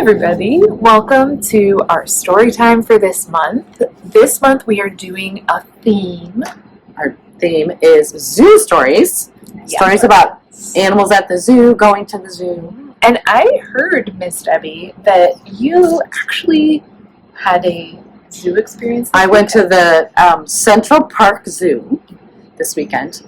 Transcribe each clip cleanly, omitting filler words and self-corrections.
everybody, welcome to our story time for this month. This month we are doing a theme. Our theme is zoo stories. Yes. Stories about animals at the zoo, going to the zoo. And I heard, Miss Debbie, that you actually had a zoo experience. I went to the Central Park Zoo this weekend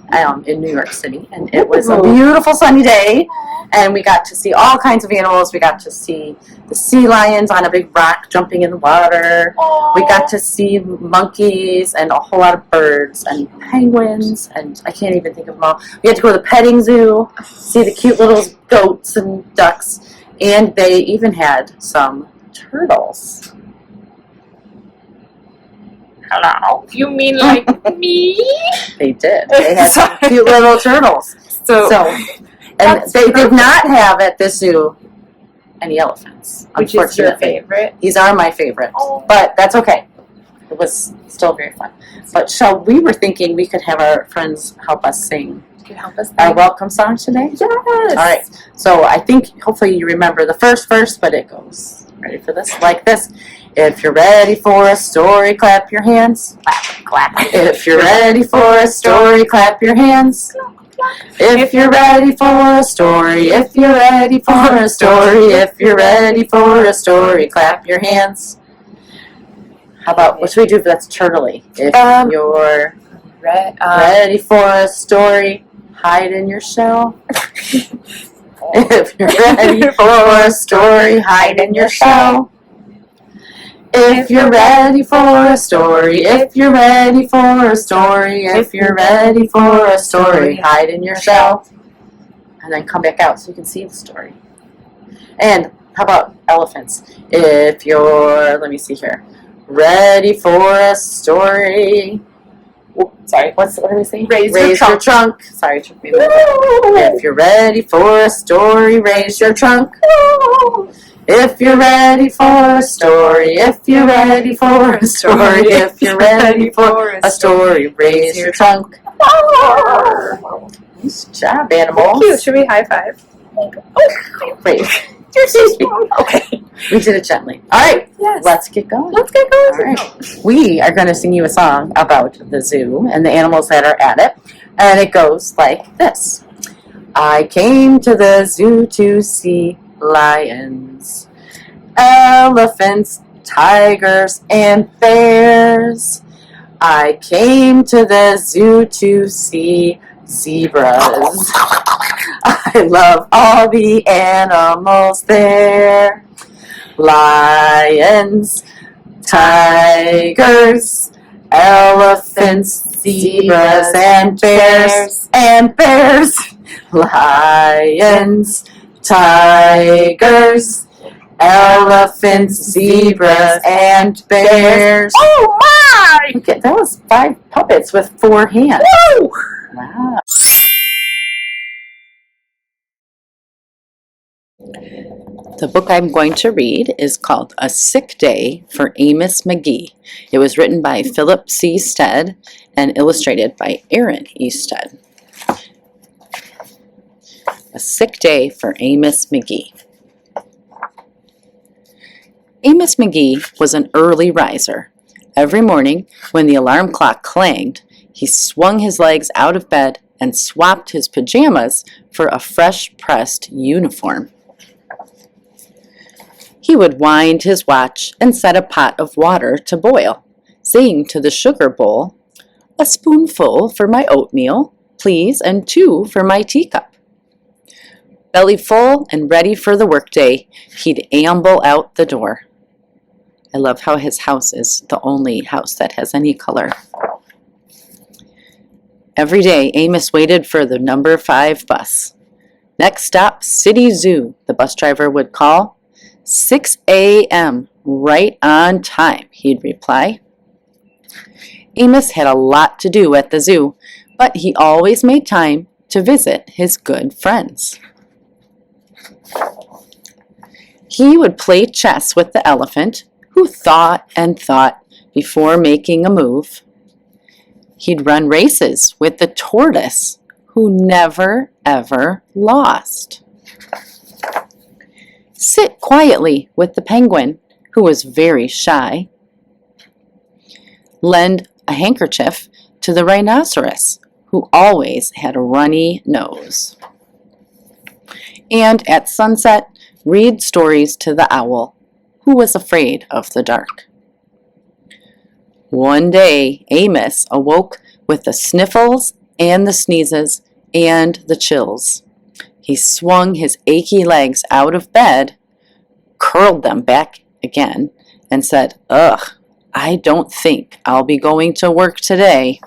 in New York City, and it was a beautiful sunny day, and we got to see all kinds of animals. We got to see the sea lions on a big rock jumping in the water. Aww. We got to see monkeys and a whole lot of birds and penguins, and I can't even think of them all. We had to go to the petting zoo, see the cute little goats and ducks, and they even had some turtles. Hello? You mean like me? They did. They had some cute little turtles. So and they did not have at this zoo any elephants. Which is your favorite? These are my favorite, but that's okay. It was still very fun. But we were thinking we could have our friends help us sing. Help us our welcome song today? Yes. All right. So I think hopefully you remember the first verse, but it goes, ready for this? Like this. If you're ready for a story, clap your hands. Clap, clap. If you're ready for a story, clap your hands. If you're ready for a story, if you're ready for a story, if you're ready for a story, clap your hands. How about, what should we do if that's turtley? If you're ready for a story, hide in your shell. If you're ready for a story, hide in your shell. If you're ready for a story, if you're ready for a story, if you're ready for a story, hide in your shell. And then come back out so you can see the story. And how about elephants? If you're, let me see here, ready for a story. Oh, sorry, what did we say? Raise your trunk. Sorry, it took me a minute. If you're ready for a story, raise your trunk. If you're ready for a story, if you're ready for a story, if you're ready for a story, raise your trunk. Nice job, animals. Thank you. Should we high five? Oh, wait. You're so strong. Okay. We did it gently. All right. Yes. Let's get going. Let's get going. All right. We are going to sing you a song about the zoo and the animals that are at it. And it goes like this. I came to the zoo to see lions, elephants, tigers, and bears. I came to the zoo to see zebras. I love all the animals there. Lions, tigers, elephants, zebras, and bears. And bears. Lions, tigers, elephants, zebras, and bears. Oh my! Okay, that was 5 puppets with 4 hands. Woo! Wow. The book I'm going to read is called A Sick Day for Amos McGee. It was written by Philip C. Stead and illustrated by Aaron E. Stead. A Sick Day for Amos McGee. Amos McGee was an early riser. Every morning, when the alarm clock clanged, he swung his legs out of bed and swapped his pajamas for a fresh-pressed uniform. He would wind his watch and set a pot of water to boil, saying to the sugar bowl, "A spoonful for my oatmeal, please, and 2 for my teacup." Belly full and ready for the workday, he'd amble out the door. I love how his house is the only house that has any color. Every day, Amos waited for the number 5 bus. "Next stop, City Zoo," the bus driver would call. 6 a.m., right on time, he'd reply. Amos had a lot to do at the zoo, but he always made time to visit his good friends. He would play chess with the elephant, who thought and thought before making a move. He'd run races with the tortoise, who never, ever lost. sit quietly with the penguin, who was very shy. Lend a handkerchief to the rhinoceros, who always had a runny nose. And at sunset, read stories to the owl, who was afraid of the dark. One day, Amos awoke with the sniffles and the sneezes and the chills. He swung his achy legs out of bed, curled them back again, and said, "Ugh, I don't think I'll be going to work today."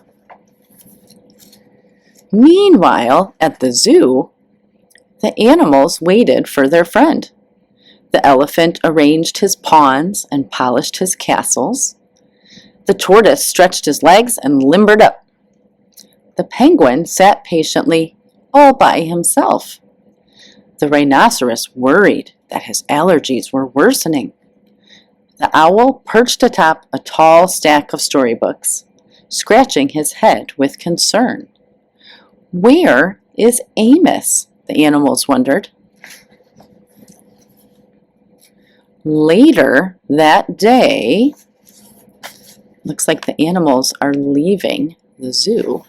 Meanwhile, at the zoo, the animals waited for their friend. The elephant arranged his pawns and polished his castles. The tortoise stretched his legs and limbered up. The penguin sat patiently, all by himself. The rhinoceros worried that his allergies were worsening. The owl perched atop a tall stack of storybooks, scratching his head with concern. Where is Amos? The animals wondered. Later that day, looks like the animals are leaving the zoo.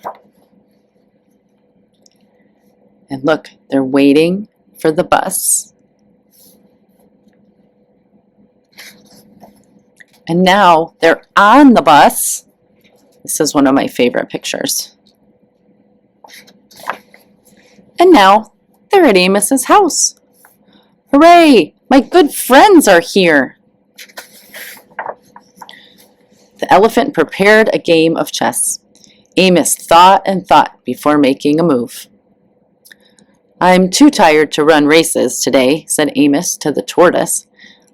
And look, they're waiting for the bus. And now they're on the bus. This is one of my favorite pictures. And now they're at Amos's house. Hooray! My good friends are here. The elephant prepared a game of chess. Amos thought and thought before making a move. "I'm too tired to run races today," said Amos to the tortoise.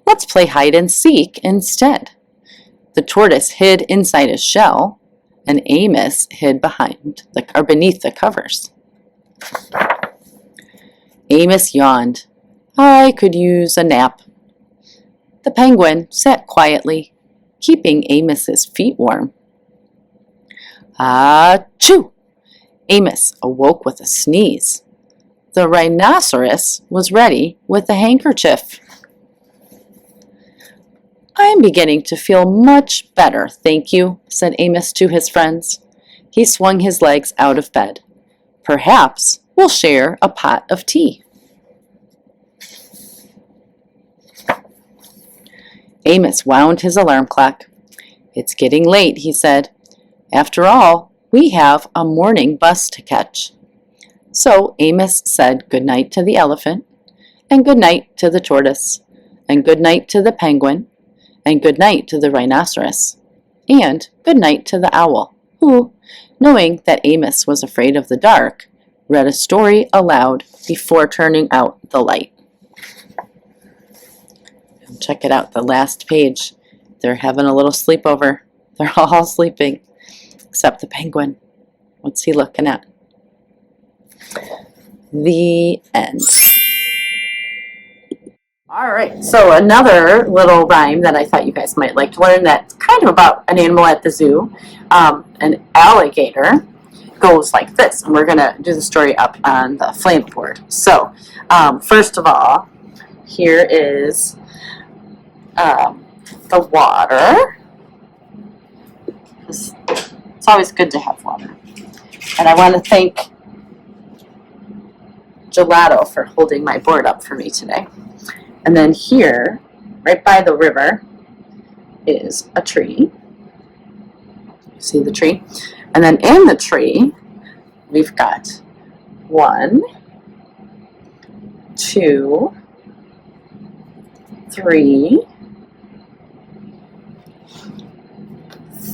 "Let's play hide and seek instead." The tortoise hid inside his shell, and Amos hid beneath the covers. Amos yawned. "I could use a nap." The penguin sat quietly, keeping Amos's feet warm. Achoo! Amos awoke with a sneeze. The rhinoceros was ready with a handkerchief. "I'm beginning to feel much better, thank you," said Amos to his friends. He swung his legs out of bed. "Perhaps we'll share a pot of tea." Amos wound his alarm clock. "It's getting late," he said. "After all, we have a morning bus to catch." So Amos said good night to the elephant, and good night to the tortoise, and good night to the penguin, and good night to the rhinoceros, and good night to the owl, who, knowing that Amos was afraid of the dark, read a story aloud before turning out the light. Check it out, the last page. They're having a little sleepover. They're all sleeping, except the penguin. What's he looking at? The end. All right, so another little rhyme that I thought you guys might like to learn that's kind of about an animal at the zoo. An alligator goes like this, and we're going to do the story up on the flame board. So, first of all, here is the water. It's always good to have water. And I want to thank Gelato for holding my board up for me today. And then here, right by the river, is a tree. See the tree? And then in the tree, we've got 1, 2, 3,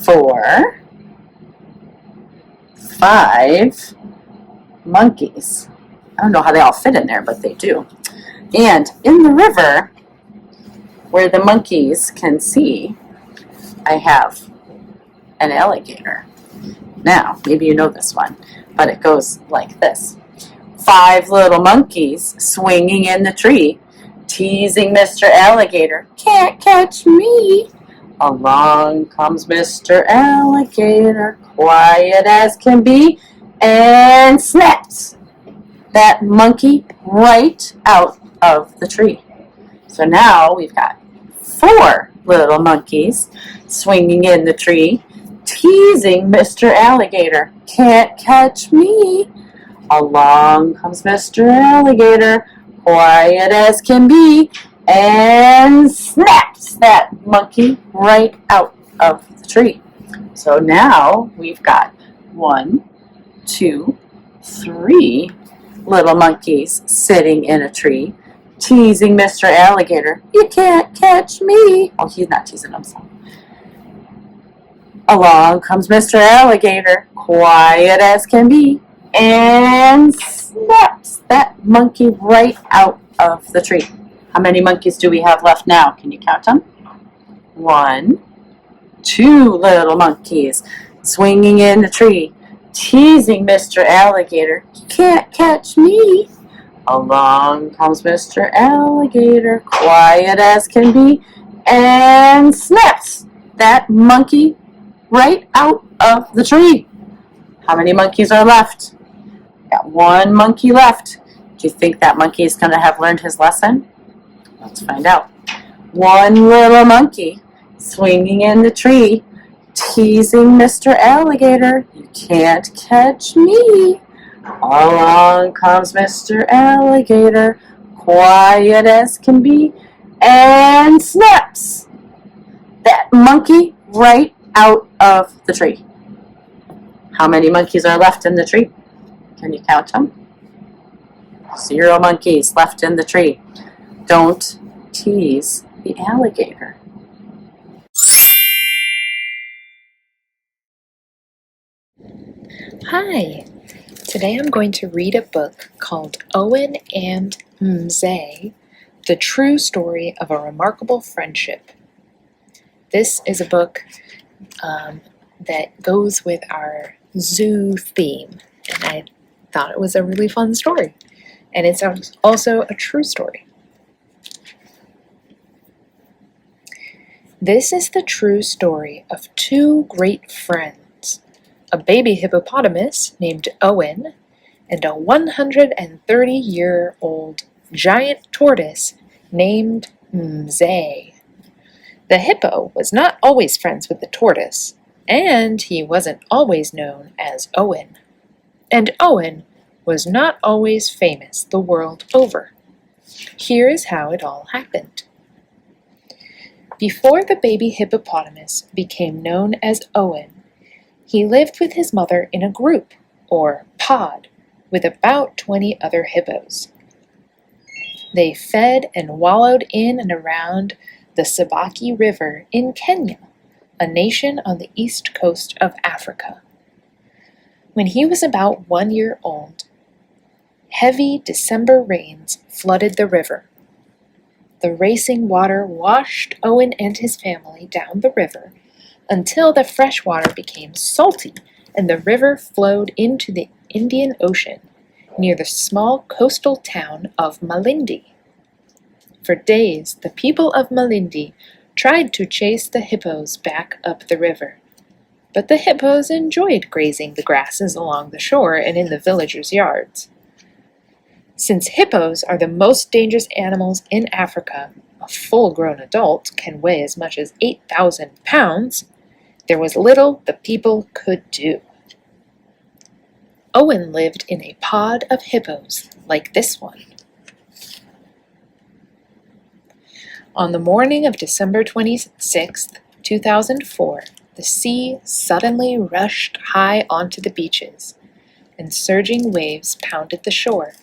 4, 5 monkeys. I don't know how they all fit in there, but they do. And in the river, where the monkeys can see, I have an alligator. Now, maybe you know this one, but it goes like this. 5 little monkeys swinging in the tree, teasing Mr. Alligator. Can't catch me. Along comes Mr. Alligator, quiet as can be, and snaps that monkey right out of the tree. So now we've got 4 little monkeys swinging in the tree, teasing Mr. Alligator. Can't catch me. Along comes Mr. Alligator, quiet as can be, and snaps that monkey right out of the tree. So now we've got 1, 2, 3 little monkeys sitting in a tree, teasing Mr. Alligator. You can't catch me. Oh, he's not teasing himself. Along comes Mr. Alligator, quiet as can be, and snaps that monkey right out of the tree. How many monkeys do we have left now? Can you count them? 1, 2 little monkeys swinging in the tree, teasing Mr. Alligator. You can't catch me. Along comes Mr. Alligator, quiet as can be, and snaps that monkey right out of the tree. How many monkeys are left? Got 1 monkey left. Do you think that monkey is going to have learned his lesson? Let's find out. 1 little monkey swinging in the tree, teasing Mr. Alligator. You can't catch me. Along comes Mr. Alligator, quiet as can be, and snaps that monkey right out of the tree. How many monkeys are left in the tree? Can you count them? 0 monkeys left in the tree. Don't tease the alligator. Hi! Today I'm going to read a book called Owen and Ms, The True Story of a Remarkable Friendship. This is a book that goes with our zoo theme, and I thought it was a really fun story. And it's also a true story. This is the true story of 2 great friends, a baby hippopotamus named Owen and a 130-year-old giant tortoise named Ms. The hippo was not always friends with the tortoise, and he wasn't always known as Owen. And Owen was not always famous the world over. Here is how it all happened. Before the baby hippopotamus became known as Owen, he lived with his mother in a group, or pod, with about 20 other hippos. They fed and wallowed in and around the Sabaki River in Kenya, a nation on the east coast of Africa. When he was about 1 year old, heavy December rains flooded the river. The racing water washed Owen and his family down the river until the fresh water became salty and the river flowed into the Indian Ocean near the small coastal town of Malindi. For days, the people of Malindi tried to chase the hippos back up the river. But the hippos enjoyed grazing the grasses along the shore and in the villagers' yards. Since hippos are the most dangerous animals in Africa, a full-grown adult can weigh as much as 8,000 pounds, there was little the people could do. Owen lived in a pod of hippos like this one. On the morning of December 26, 2004, the sea suddenly rushed high onto the beaches, and surging waves pounded the shore.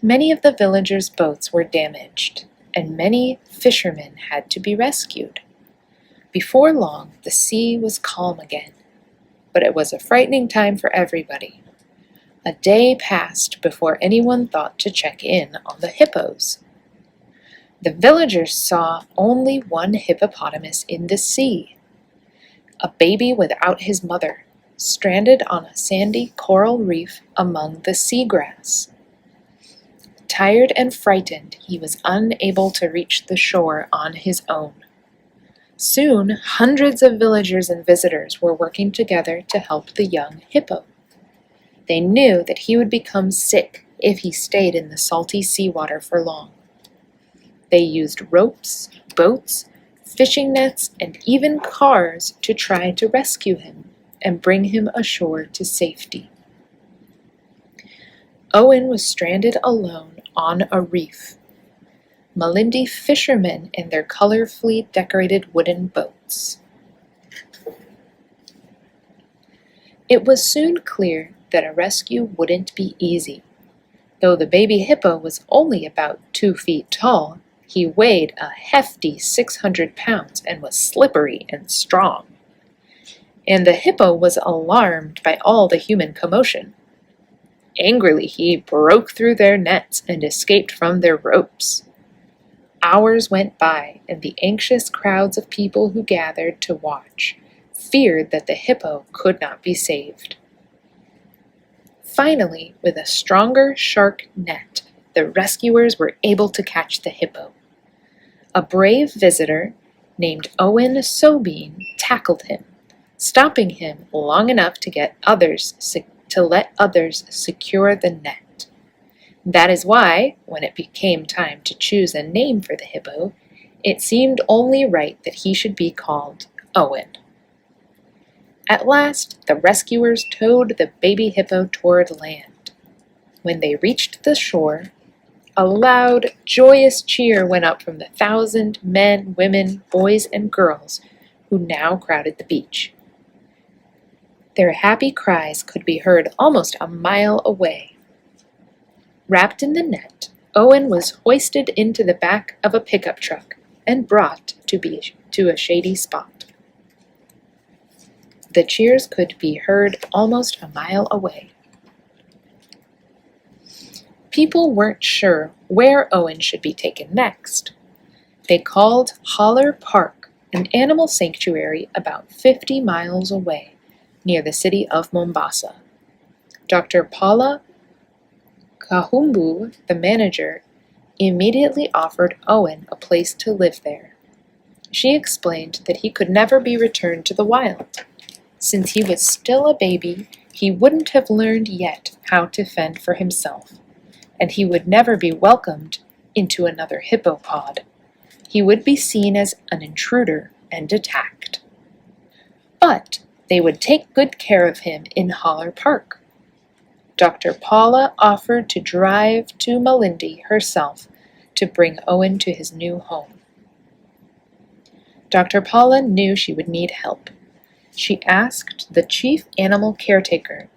Many of the villagers' boats were damaged, and many fishermen had to be rescued. Before long, the sea was calm again, but it was a frightening time for everybody. A day passed before anyone thought to check in on the hippos. The villagers saw only 1 hippopotamus in the sea, a baby without his mother, stranded on a sandy coral reef among the seagrass. Tired and frightened, he was unable to reach the shore on his own. Soon, hundreds of villagers and visitors were working together to help the young hippo. They knew that he would become sick if he stayed in the salty seawater for long. They used ropes, boats, fishing nets, and even cars to try to rescue him and bring him ashore to safety. Owen was stranded alone on a reef. Malindi fishermen in their colorfully decorated wooden boats. It was soon clear that a rescue wouldn't be easy. Though the baby hippo was only about 2 feet tall, he weighed a hefty 600 pounds and was slippery and strong. And the hippo was alarmed by all the human commotion. Angrily, he broke through their nets and escaped from their ropes. Hours went by, and the anxious crowds of people who gathered to watch feared that the hippo could not be saved. Finally, with a stronger shark net, the rescuers were able to catch the hippo. A brave visitor named Owen Sobine tackled him, stopping him long enough to let others secure the net. That is why, when it became time to choose a name for the hippo, it seemed only right that he should be called Owen. At last, the rescuers towed the baby hippo toward land. When they reached the shore, a loud, joyous cheer went up from the 1,000 men, women, boys, and girls who now crowded the beach. Their happy cries could be heard almost a mile away. Wrapped in the net, Owen was hoisted into the back of a pickup truck and brought to a shady spot. The cheers could be heard almost a mile away. People weren't sure where Owen should be taken next. They called Holler Park, an animal sanctuary about 50 miles away, near the city of Mombasa. Dr. Paula Kahumbu, the manager, immediately offered Owen a place to live there. She explained that he could never be returned to the wild. Since he was still a baby, he wouldn't have learned yet how to fend for himself, and he would never be welcomed into another hippopod. He would be seen as an intruder and attacked. But they would take good care of him in Holler Park. Dr. Paula offered to drive to Malindi herself to bring Owen to his new home. Dr. Paula knew she would need help. She asked the chief animal caretaker,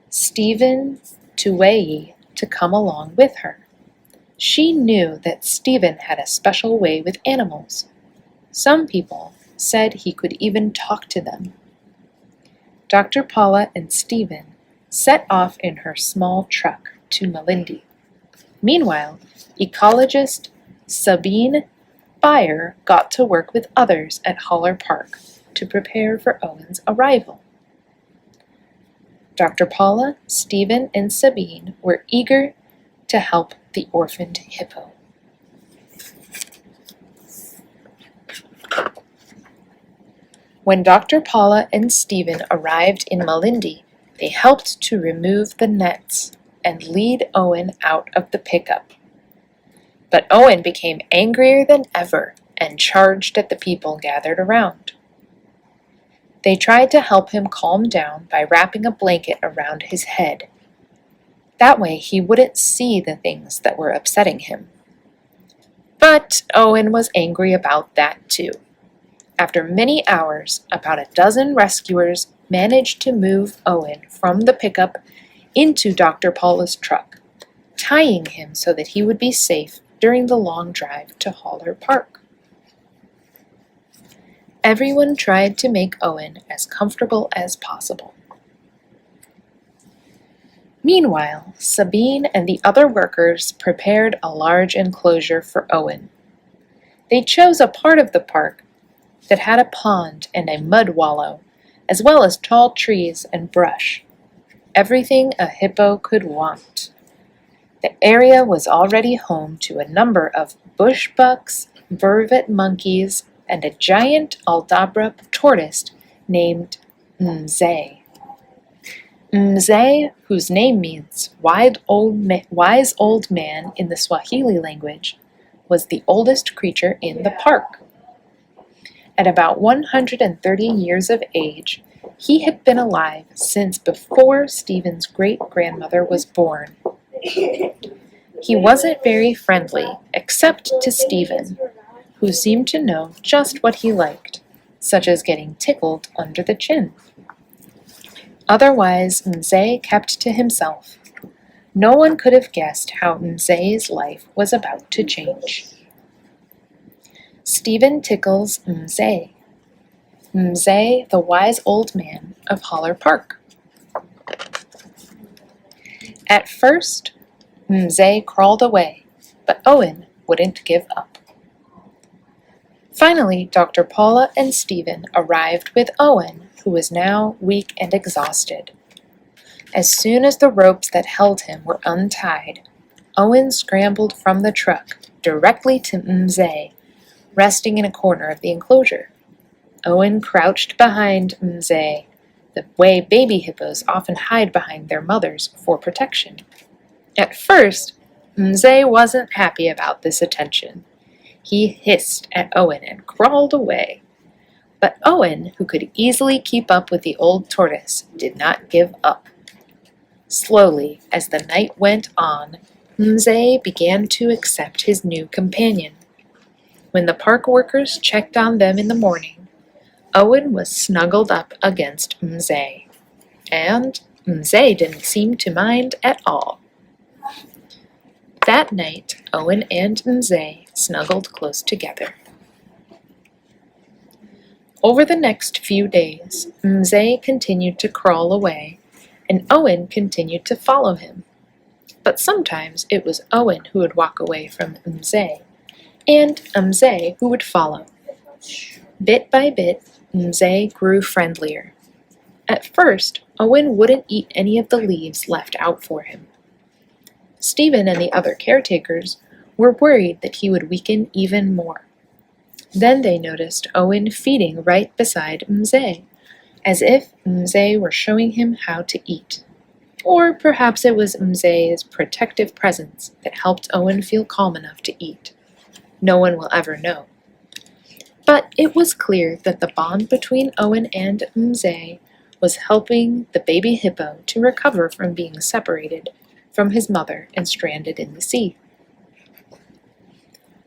Stephen Tuwei, to come along with her. She knew that Stephen had a special way with animals. Some people said he could even talk to them. Dr. Paula and Stephen set off in her small truck to Malindi. Meanwhile, ecologist Sabine Bayer got to work with others at Holler Park to prepare for Owen's arrival. Dr. Paula, Stephen, and Sabine were eager to help the orphaned hippo. When Dr. Paula and Stephen arrived in Malindi, they helped to remove the nets and lead Owen out of the pickup. But Owen became angrier than ever and charged at the people gathered around. They tried to help him calm down by wrapping a blanket around his head. That way he wouldn't see the things that were upsetting him. But Owen was angry about that too. After many hours, about a dozen rescuers managed to move Owen from the pickup into Dr. Paula's truck, tying him so that he would be safe during the long drive to Holler Park. Everyone tried to make Owen as comfortable as possible. Meanwhile, Sabine and the other workers prepared a large enclosure for Owen. They chose a part of the park that had a pond and a mud wallow, as well as tall trees and brush. Everything a hippo could want. The area was already home to a number of bush bucks, vervet monkeys, and a giant Aldabra tortoise named Mzee. Mzee, whose name means wise old man in the Swahili language, was the oldest creature in the park. At about 130 years of age, he had been alive since before Stephen's great-grandmother was born. He wasn't very friendly, except to Stephen, who seemed to know just what he liked, such as getting tickled under the chin. Otherwise, Ms. kept to himself. No one could have guessed how Mz's life was about to change. Stephen tickles Mz. Mz, the wise old man of Holler Park. At first, Mz crawled away, but Owen wouldn't give up. Finally, Dr. Paula and Stephen arrived with Owen, who was now weak and exhausted. As soon as the ropes that held him were untied, Owen scrambled from the truck directly to Mz, resting in a corner of the enclosure. Owen crouched behind Mz, the way baby hippos often hide behind their mothers for protection. At first, Mz wasn't happy about this attention. He hissed at Owen and crawled away. But Owen, who could easily keep up with the old tortoise, did not give up. Slowly, as the night went on, Mz began to accept his new companion. When the park workers checked on them in the morning, Owen was snuggled up against Mz, and Mz didn't seem to mind at all. That night, Owen and Mz snuggled close together. Over the next few days, Mz continued to crawl away, and Owen continued to follow him. But sometimes it was Owen who would walk away from Mz, and Mz who would follow. Bit by bit, Mz grew friendlier. At first, Owen wouldn't eat any of the leaves left out for him. Stephen and the other caretakers were worried that he would weaken even more. Then they noticed Owen feeding right beside Mz, as if Mz were showing him how to eat. Or perhaps it was Mz's protective presence that helped Owen feel calm enough to eat. No one will ever know. But it was clear that the bond between Owen and Mz was helping the baby hippo to recover from being separated from his mother and stranded in the sea.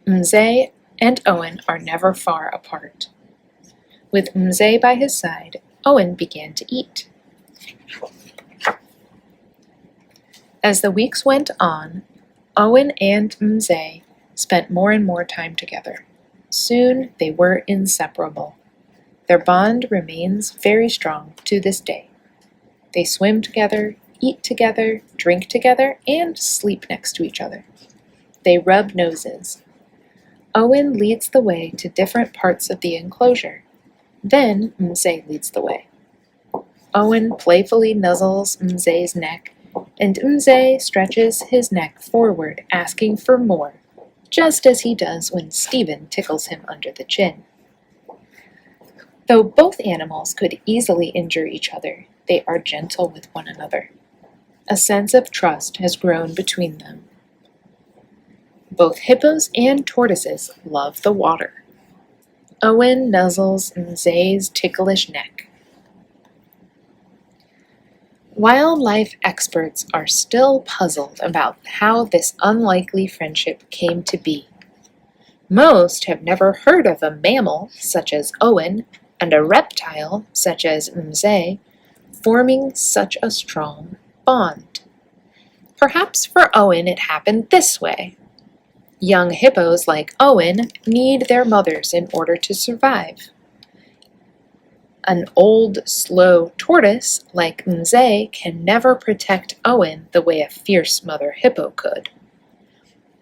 Mz and Owen are never far apart. With Mz by his side, Owen began to eat. As the weeks went on, Owen and Mz spent more and more time together. Soon they were inseparable. Their bond remains very strong to this day. They swim together, eat together, drink together, and sleep next to each other. They rub noses. Owen leads the way to different parts of the enclosure. Then Mz leads the way. Owen playfully nuzzles Mz's neck, and Mz stretches his neck forward, asking for more, just as he does when Stephen tickles him under the chin. Though both animals could easily injure each other, they are gentle with one another. A sense of trust has grown between them. Both hippos and tortoises love the water. Owen nuzzles Mz's ticklish neck. Wildlife experts are still puzzled about how this unlikely friendship came to be. Most have never heard of a mammal, such as Owen, and a reptile, such as Mz, forming such a strong bond. Perhaps for Owen it happened this way. Young hippos like Owen need their mothers in order to survive. An old, slow tortoise like Mz can never protect Owen the way a fierce mother hippo could.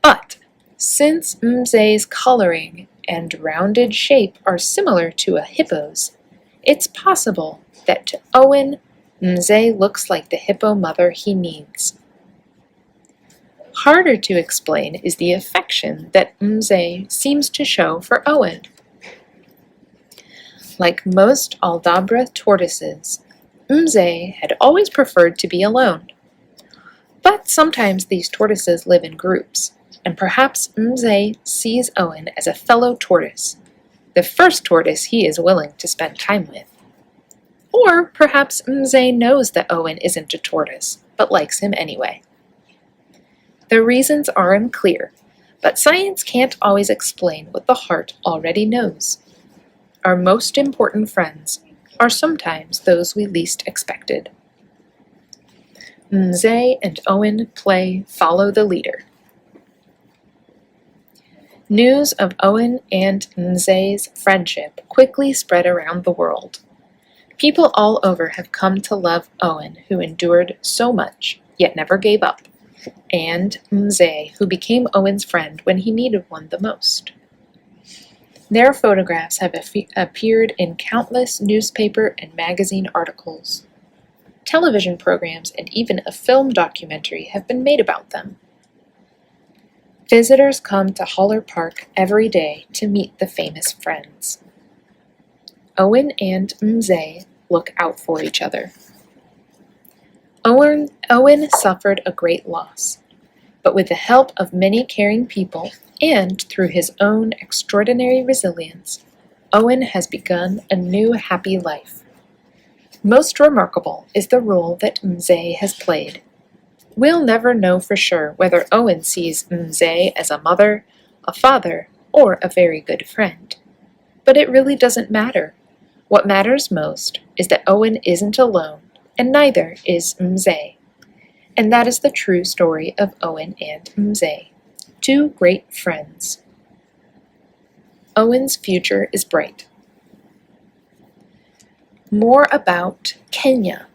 But since Mz's coloring and rounded shape are similar to a hippo's, it's possible that to Owen, Mz looks like the hippo mother he needs. Harder to explain is the affection that Mz seems to show for Owen. Like most Aldabra tortoises, Mz had always preferred to be alone. But sometimes these tortoises live in groups, and perhaps Mze sees Owen as a fellow tortoise, the first tortoise he is willing to spend time with. Or perhaps Mze knows that Owen isn't a tortoise, but likes him anyway. The reasons are unclear, but science can't always explain what the heart already knows. Our most important friends are sometimes those we least expected. Mze and Owen play Follow the Leader. News of Owen and Mze's friendship quickly spread around the world. People all over have come to love Owen, who endured so much, yet never gave up, and Mze, who became Owen's friend when he needed one the most. Their photographs have appeared in countless newspaper and magazine articles. Television programs and even a film documentary have been made about them. Visitors come to Holler Park every day to meet the famous friends. Owen and Mze look out for each other. Owen suffered a great loss, but with the help of many caring people and through his own extraordinary resilience, Owen has begun a new happy life. Most remarkable is the role that Mze has played. We'll never know for sure whether Owen sees Mze as a mother, a father, or a very good friend. But it really doesn't matter. What matters most is that Owen isn't alone, and neither is Mze. And that is the true story of Owen and Mze, two great friends. Owen's future is bright. More about Kenya.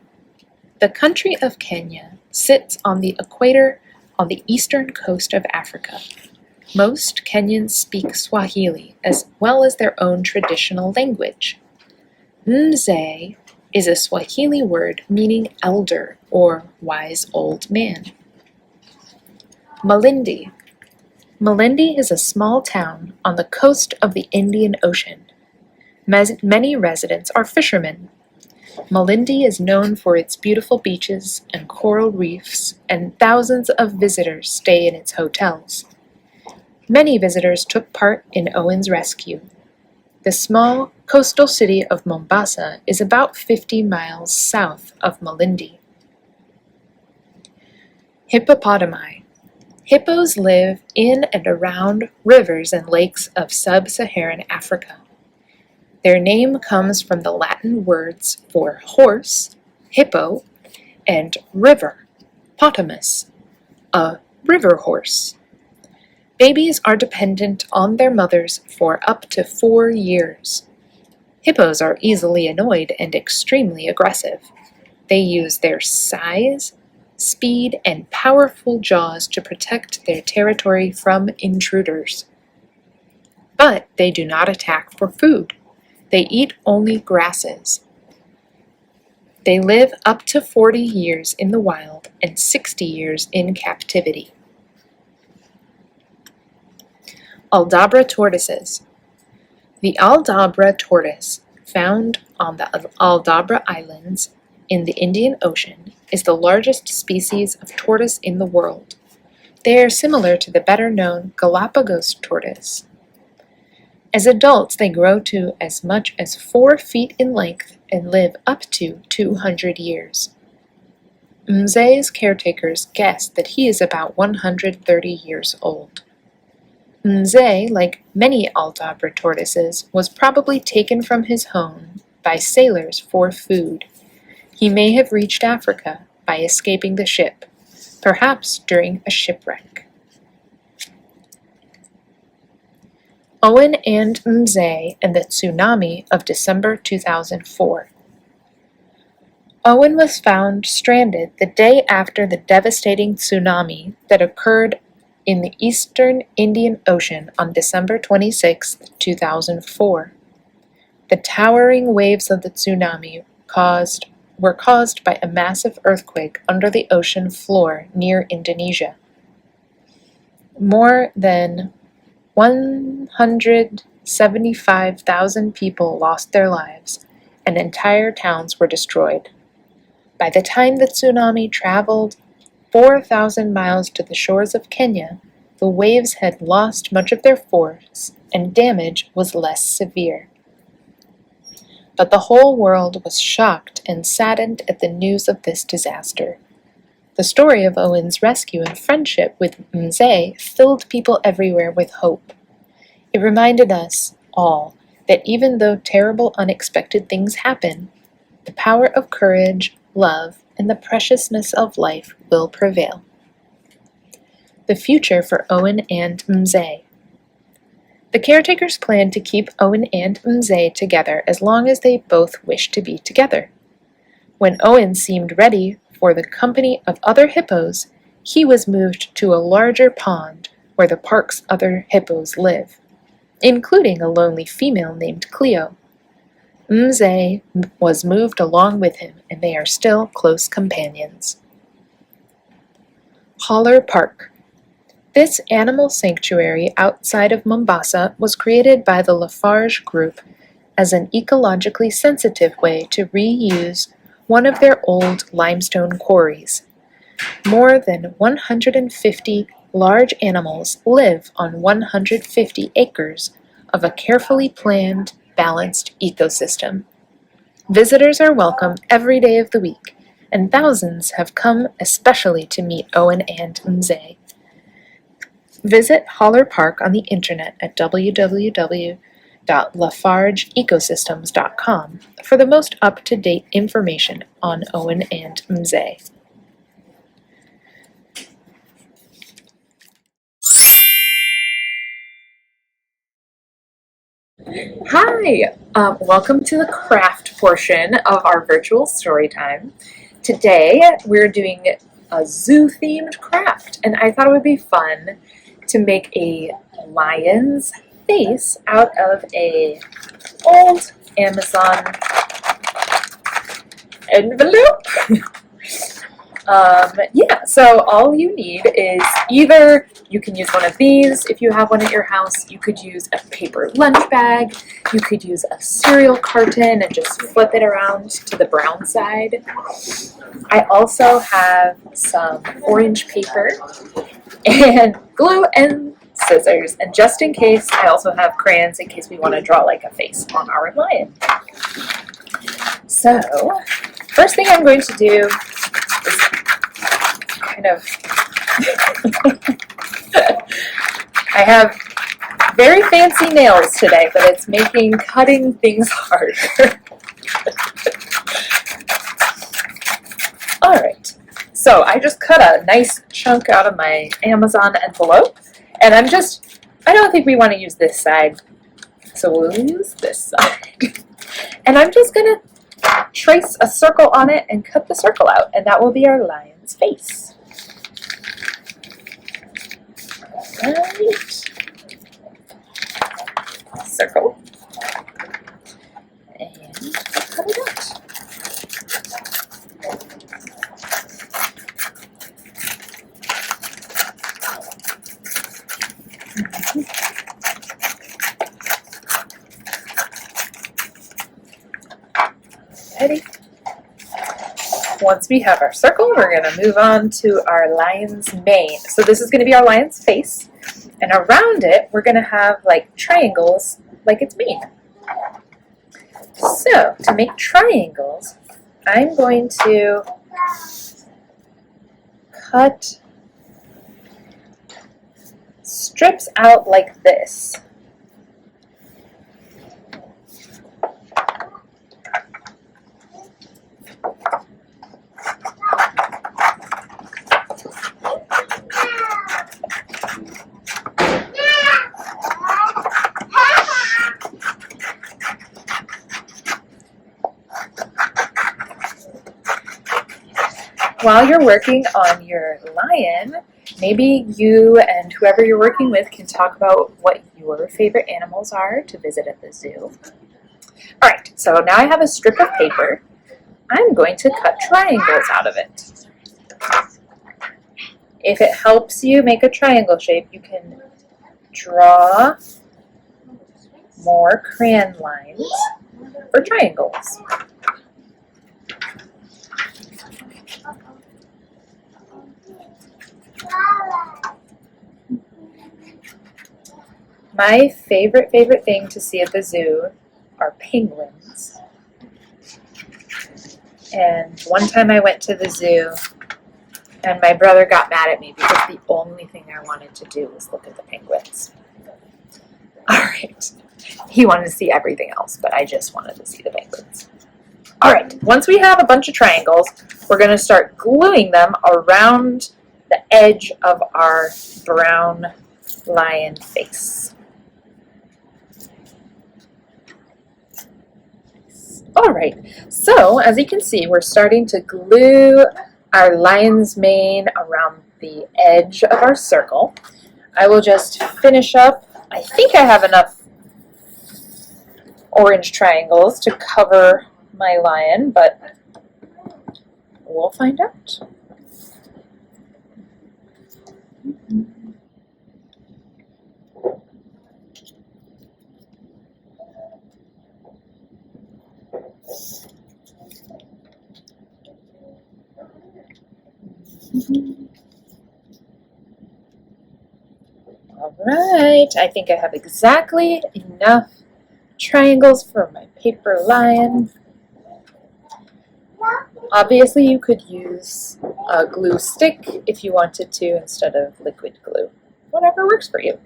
The country of Kenya sits on the equator on the eastern coast of Africa. Most Kenyans speak Swahili as well as their own traditional language. Mze is a Swahili word meaning elder or wise old man. Malindi. Malindi is a small town on the coast of the Indian Ocean. Many residents are fishermen. Malindi is known for its beautiful beaches and coral reefs, and thousands of visitors stay in its hotels. Many visitors took part in Owen's rescue. The small coastal city of Mombasa is about 50 miles south of Malindi. Hippopotami. Hippos live in and around rivers and lakes of sub-Saharan Africa. Their name comes from the Latin words for horse, hippo, and river, potamus, a river horse. Babies are dependent on their mothers for up to 4 years. Hippos are easily annoyed and extremely aggressive. They use their size, speed, and powerful jaws to protect their territory from intruders. But they do not attack for food. They eat only grasses. They live up to 40 years in the wild and 60 years in captivity. Aldabra tortoises. The Aldabra tortoise, found on the Aldabra Islands in the Indian Ocean, is the largest species of tortoise in the world. They are similar to the better-known Galapagos tortoise. As adults, they grow to as much as 4 feet in length and live up to 200 years. Mze's caretakers guess that he is about 130 years old. Mze, like many Aldabra tortoises, was probably taken from his home by sailors for food. He may have reached Africa by escaping the ship, perhaps during a shipwreck. Owen and Mze and the tsunami of December 2004. Owen was found stranded the day after the devastating tsunami that occurred in the eastern Indian Ocean on December 26, 2004. The towering waves of the tsunami were caused by a massive earthquake under the ocean floor near Indonesia. More than 175,000 people lost their lives, and entire towns were destroyed. By the time the tsunami traveled 4,000 miles to the shores of Kenya, the waves had lost much of their force and damage was less severe. But the whole world was shocked and saddened at the news of this disaster. The story of Owen's rescue and friendship with Ms. filled people everywhere with hope. It reminded us all that even though terrible, unexpected things happen, the power of courage, love, and the preciousness of life will prevail. The future for Owen and Ms. The caretakers planned to keep Owen and Ms. together as long as they both wished to be together. When Owen seemed ready for the company of other hippos, he was moved to a larger pond where the park's other hippos live, including a lonely female named Cleo. Ms. was moved along with him, and they are still close companions. Holler Park. This animal sanctuary outside of Mombasa was created by the Lafarge Group as an ecologically sensitive way to reuse one of their old limestone quarries. More than 150 large animals live on 150 acres of a carefully planned, balanced ecosystem. Visitors are welcome every day of the week, and thousands have come especially to meet Owen and Ms. Visit Holler Park on the internet at www.lafargeecosystems.com for the most up-to-date information on Owen and Ms. Hi! Welcome to the craft portion of our virtual story time. Today we're doing a zoo-themed craft, and I thought it would be fun to make a lion's face out of a old Amazon envelope. So all you need is either you can use one of these if you have one at your house. You could use a paper lunch bag. You could use a cereal carton and just flip it around to the brown side. I also have some orange paper and glue and scissors. And just in case, I also have crayons in case we want to draw like a face on our lion. So, first thing I'm going to do is kind of I have very fancy nails today, but it's making cutting things harder. Alright, so I just cut a nice chunk out of my Amazon envelope, and I don't think we want to use this side, so we'll use this side. And I'm just going to trace a circle on it and cut the circle out, and that will be our lion's face. Alright. Circle. And cut it out. Ready? Once we have our circle, we're going to move on to our lion's mane. So this is going to be our lion's face, and around it we're going to have like triangles like its mane. So to make triangles, I'm going to cut strips out like this. While you're working on your lion, maybe you and whoever you're working with can talk about what your favorite animals are to visit at the zoo. Alright, so now I have a strip of paper. I'm going to cut triangles out of it. If it helps you make a triangle shape, you can draw more crayon lines for triangles. My favorite thing to see at the zoo are penguins. And one time I went to the zoo and my brother got mad at me because the only thing I wanted to do was look at the penguins. All right. He wanted to see everything else, but I just wanted to see the penguins. All right. Once we have a bunch of triangles, we're going to start gluing them around the edge of our brown lion face. All right, so as you can see, we're starting to glue our lion's mane around the edge of our circle. I will just finish up. I think I have enough orange triangles to cover my lion, but we'll find out. All right, I think I have exactly enough triangles for my paper lion. Obviously, you could use a glue stick if you wanted to instead of liquid glue. Whatever works for you.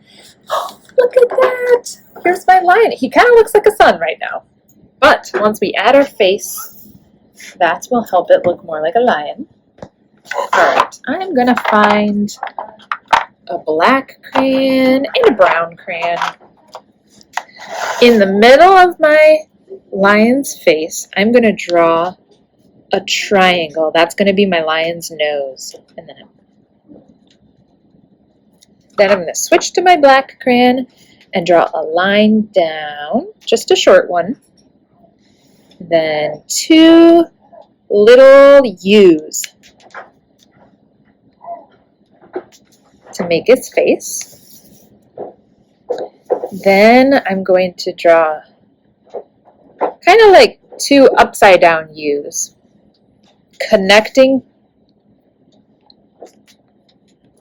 Oh, look at that! Here's my lion. He kind of looks like a sun right now. But once we add our face, that will help it look more like a lion. Alright, I'm going to find a black crayon and a brown crayon. In the middle of my lion's face, I'm going to draw a triangle. That's going to be my lion's nose. And then I'm going to switch to my black crayon and draw a line down, just a short one. Then two little U's to make its face. Then I'm going to draw kind of like two upside down U's connecting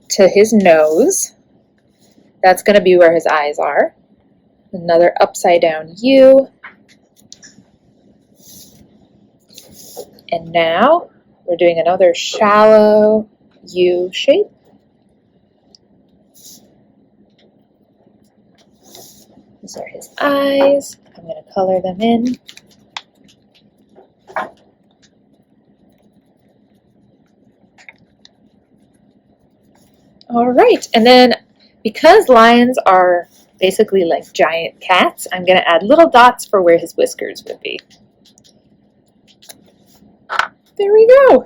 to his nose. That's going to be where his eyes are. Another upside down U. And now we're doing another shallow U shape. These are his eyes. I'm going to color them in. All right, and then because lions are basically like giant cats, I'm going to add little dots for where his whiskers would be. There we go.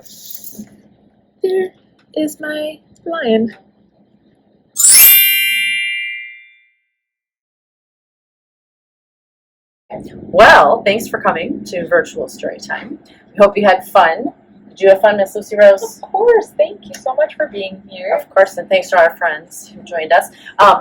There is my lion. Well, thanks for coming to Virtual Storytime. We hope you had fun. Did you have fun, Miss Lucy Rose? Of course. Thank you so much for being here. Of course, and thanks to our friends who joined us.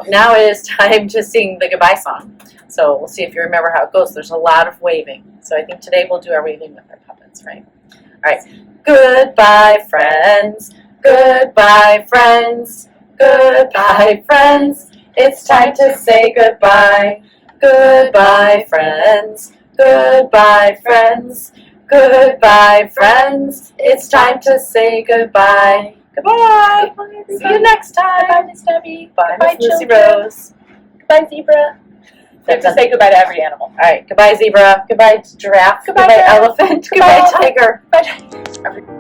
Now it is time to sing the goodbye song. So we'll see if you remember how it goes. There's a lot of waving. So I think today we'll do our waving with our puppets, right? All right. Goodbye, friends. Goodbye, friends. Goodbye, friends. It's time to say goodbye. Goodbye, friends. Goodbye, friends. Goodbye, friends. It's time to say goodbye. Goodbye. Goodbye, See you next time. Goodbye, Miss Debbie. Bye, Goodbye, Miss Lucy children. Rose. Goodbye, zebra. We have to say goodbye to every animal. All right. Goodbye, zebra. Goodbye, giraffe. Goodbye, Goodbye, giraffe. elephant. Goodbye, Goodbye, tiger. Goodbye.